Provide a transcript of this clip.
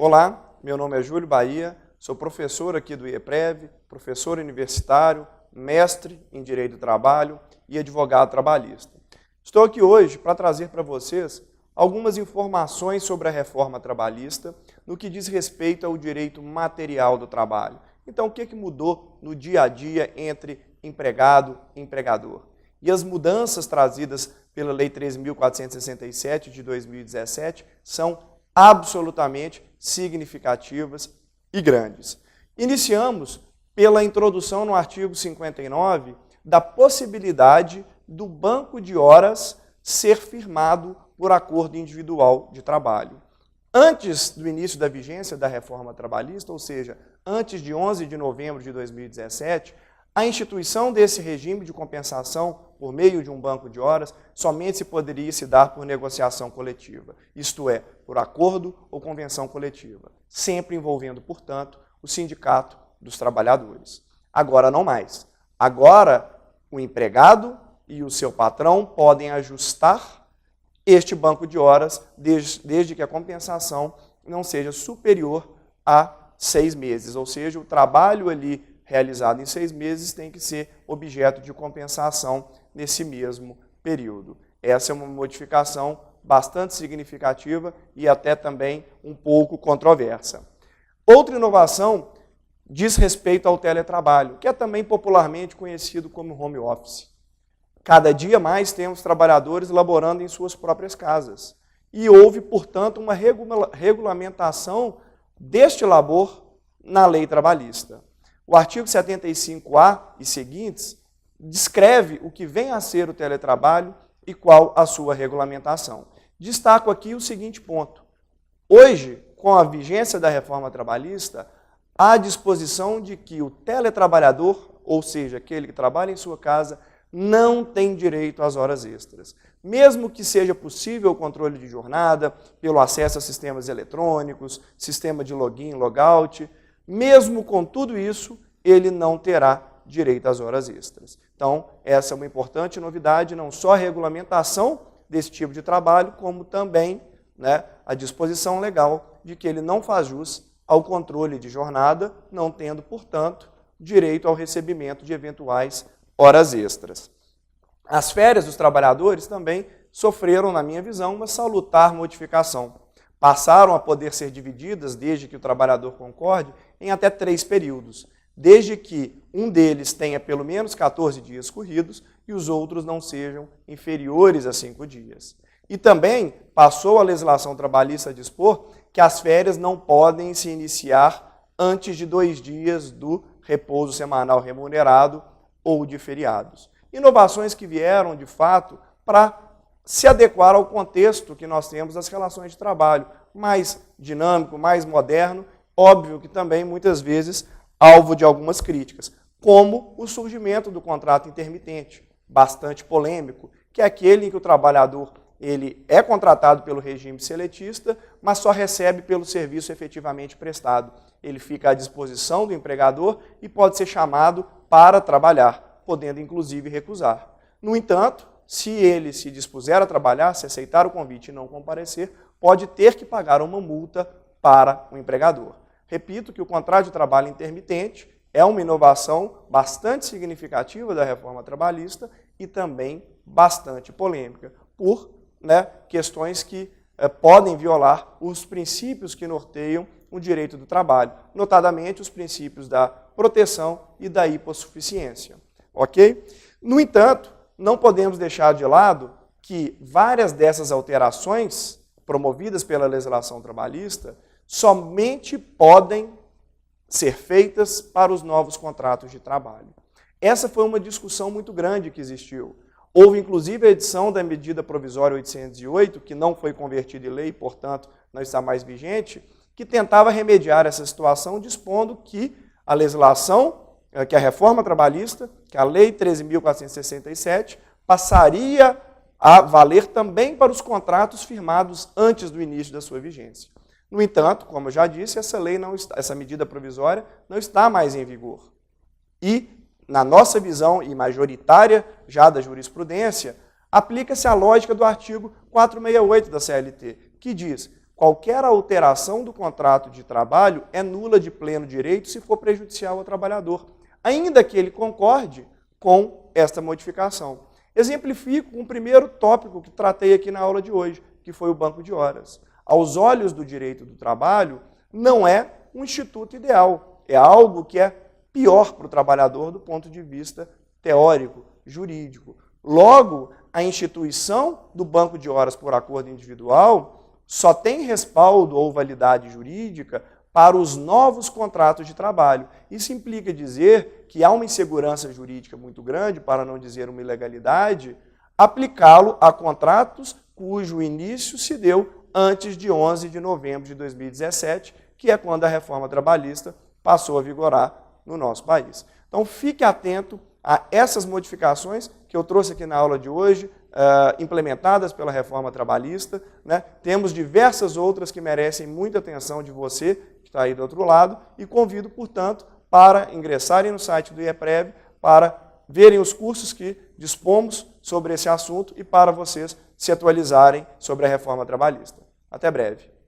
Olá, meu nome é Júlio Bahia, sou professor aqui do IEPREV, professor universitário, mestre em Direito do Trabalho e advogado trabalhista. Estou aqui hoje para trazer para vocês algumas informações sobre a reforma trabalhista no que diz respeito ao direito material do trabalho. Então, o que mudou no dia a dia entre empregado e empregador? E as mudanças trazidas pela Lei 13.467 de 2017 são absolutamente significativas e grandes. Iniciamos pela introdução no artigo 59 da possibilidade do banco de horas ser firmado por acordo individual de trabalho. Antes do início da vigência da reforma trabalhista, ou seja, antes de 11 de novembro de 2017, a instituição desse regime de compensação por meio de um banco de horas somente se poderia se dar por negociação coletiva, isto é, por acordo ou convenção coletiva, sempre envolvendo, portanto, o sindicato dos trabalhadores. Agora não mais. Agora o empregado e o seu patrão podem ajustar este banco de horas desde que a compensação não seja superior a 6 meses, ou seja, o trabalho ali realizado em 6 meses tem que ser objeto de compensação nesse mesmo período. Essa é uma modificação bastante significativa e até também um pouco controversa. Outra inovação diz respeito ao teletrabalho, que é também popularmente conhecido como home office. Cada dia mais temos trabalhadores laborando em suas próprias casas. E houve, portanto, uma regulamentação deste labor na lei trabalhista. O artigo 75A e seguintes descreve o que vem a ser o teletrabalho e qual a sua regulamentação. Destaco aqui o seguinte ponto. Hoje, com a vigência da reforma trabalhista, há a disposição de que o teletrabalhador, ou seja, aquele que trabalha em sua casa, não tem direito às horas extras. Mesmo que seja possível o controle de jornada, pelo acesso a sistemas eletrônicos, sistema de login, logout, mesmo com tudo isso, ele não terá direito às horas extras. Então, essa é uma importante novidade, não só a regulamentação desse tipo de trabalho, como também a disposição legal de que ele não faz jus ao controle de jornada, não tendo, portanto, direito ao recebimento de eventuais horas extras. As férias dos trabalhadores também sofreram, na minha visão, uma salutar modificação. Passaram a poder ser divididas, desde que o trabalhador concorde, em até 3 períodos, desde que um deles tenha pelo menos 14 dias corridos e os outros não sejam inferiores a 5 dias. E também passou a legislação trabalhista a dispor que as férias não podem se iniciar antes de 2 dias do repouso semanal remunerado ou de feriados. Inovações que vieram, de fato, para se adequar ao contexto que nós temos das relações de trabalho, mais dinâmico, mais moderno, óbvio que também, muitas vezes, alvo de algumas críticas, como o surgimento do contrato intermitente, bastante polêmico, que é aquele em que o trabalhador ele é contratado pelo regime seletista, mas só recebe pelo serviço efetivamente prestado. Ele fica à disposição do empregador e pode ser chamado para trabalhar, podendo inclusive recusar. No entanto, se ele se dispuser a trabalhar, se aceitar o convite e não comparecer, pode ter que pagar uma multa para o empregador. Repito que o contrato de trabalho intermitente é uma inovação bastante significativa da reforma trabalhista e também bastante polêmica, por questões que podem violar os princípios que norteiam o direito do trabalho, notadamente os princípios da proteção e da hipossuficiência. Ok? No entanto, não podemos deixar de lado que várias dessas alterações promovidas pela legislação trabalhista somente podem ser feitas para os novos contratos de trabalho. Essa foi uma discussão muito grande que existiu. Houve, inclusive, a edição da medida provisória 808, que não foi convertida em lei, portanto, não está mais vigente, que tentava remediar essa situação, dispondo que a legislação, que a reforma trabalhista, que a Lei 13.467, passaria a valer também para os contratos firmados antes do início da sua vigência. No entanto, como eu já disse, essa medida provisória não está mais em vigor. E, na nossa visão e majoritária já da jurisprudência, aplica-se a lógica do artigo 468 da CLT, que diz: qualquer alteração do contrato de trabalho é nula de pleno direito se for prejudicial ao trabalhador, ainda que ele concorde com esta modificação. Exemplifico com o primeiro tópico que tratei aqui na aula de hoje, que foi o banco de horas. Aos olhos do direito do trabalho, não é um instituto ideal, é algo que é pior para o trabalhador do ponto de vista teórico, jurídico. Logo, a instituição do banco de horas por acordo individual só tem respaldo ou validade jurídica para os novos contratos de trabalho. Isso implica dizer que há uma insegurança jurídica muito grande, para não dizer uma ilegalidade, aplicá-lo a contratos cujo início se deu antes de 11 de novembro de 2017, que é quando a reforma trabalhista passou a vigorar no nosso país. Então, fique atento a essas modificações que eu trouxe aqui na aula de hoje, implementadas pela reforma trabalhista, né? Temos diversas outras que merecem muita atenção de você, que está aí do outro lado, e convido, portanto, para ingressarem no site do IEPREV, para verem os cursos que dispomos sobre esse assunto e para vocês se atualizarem sobre a reforma trabalhista. Até breve.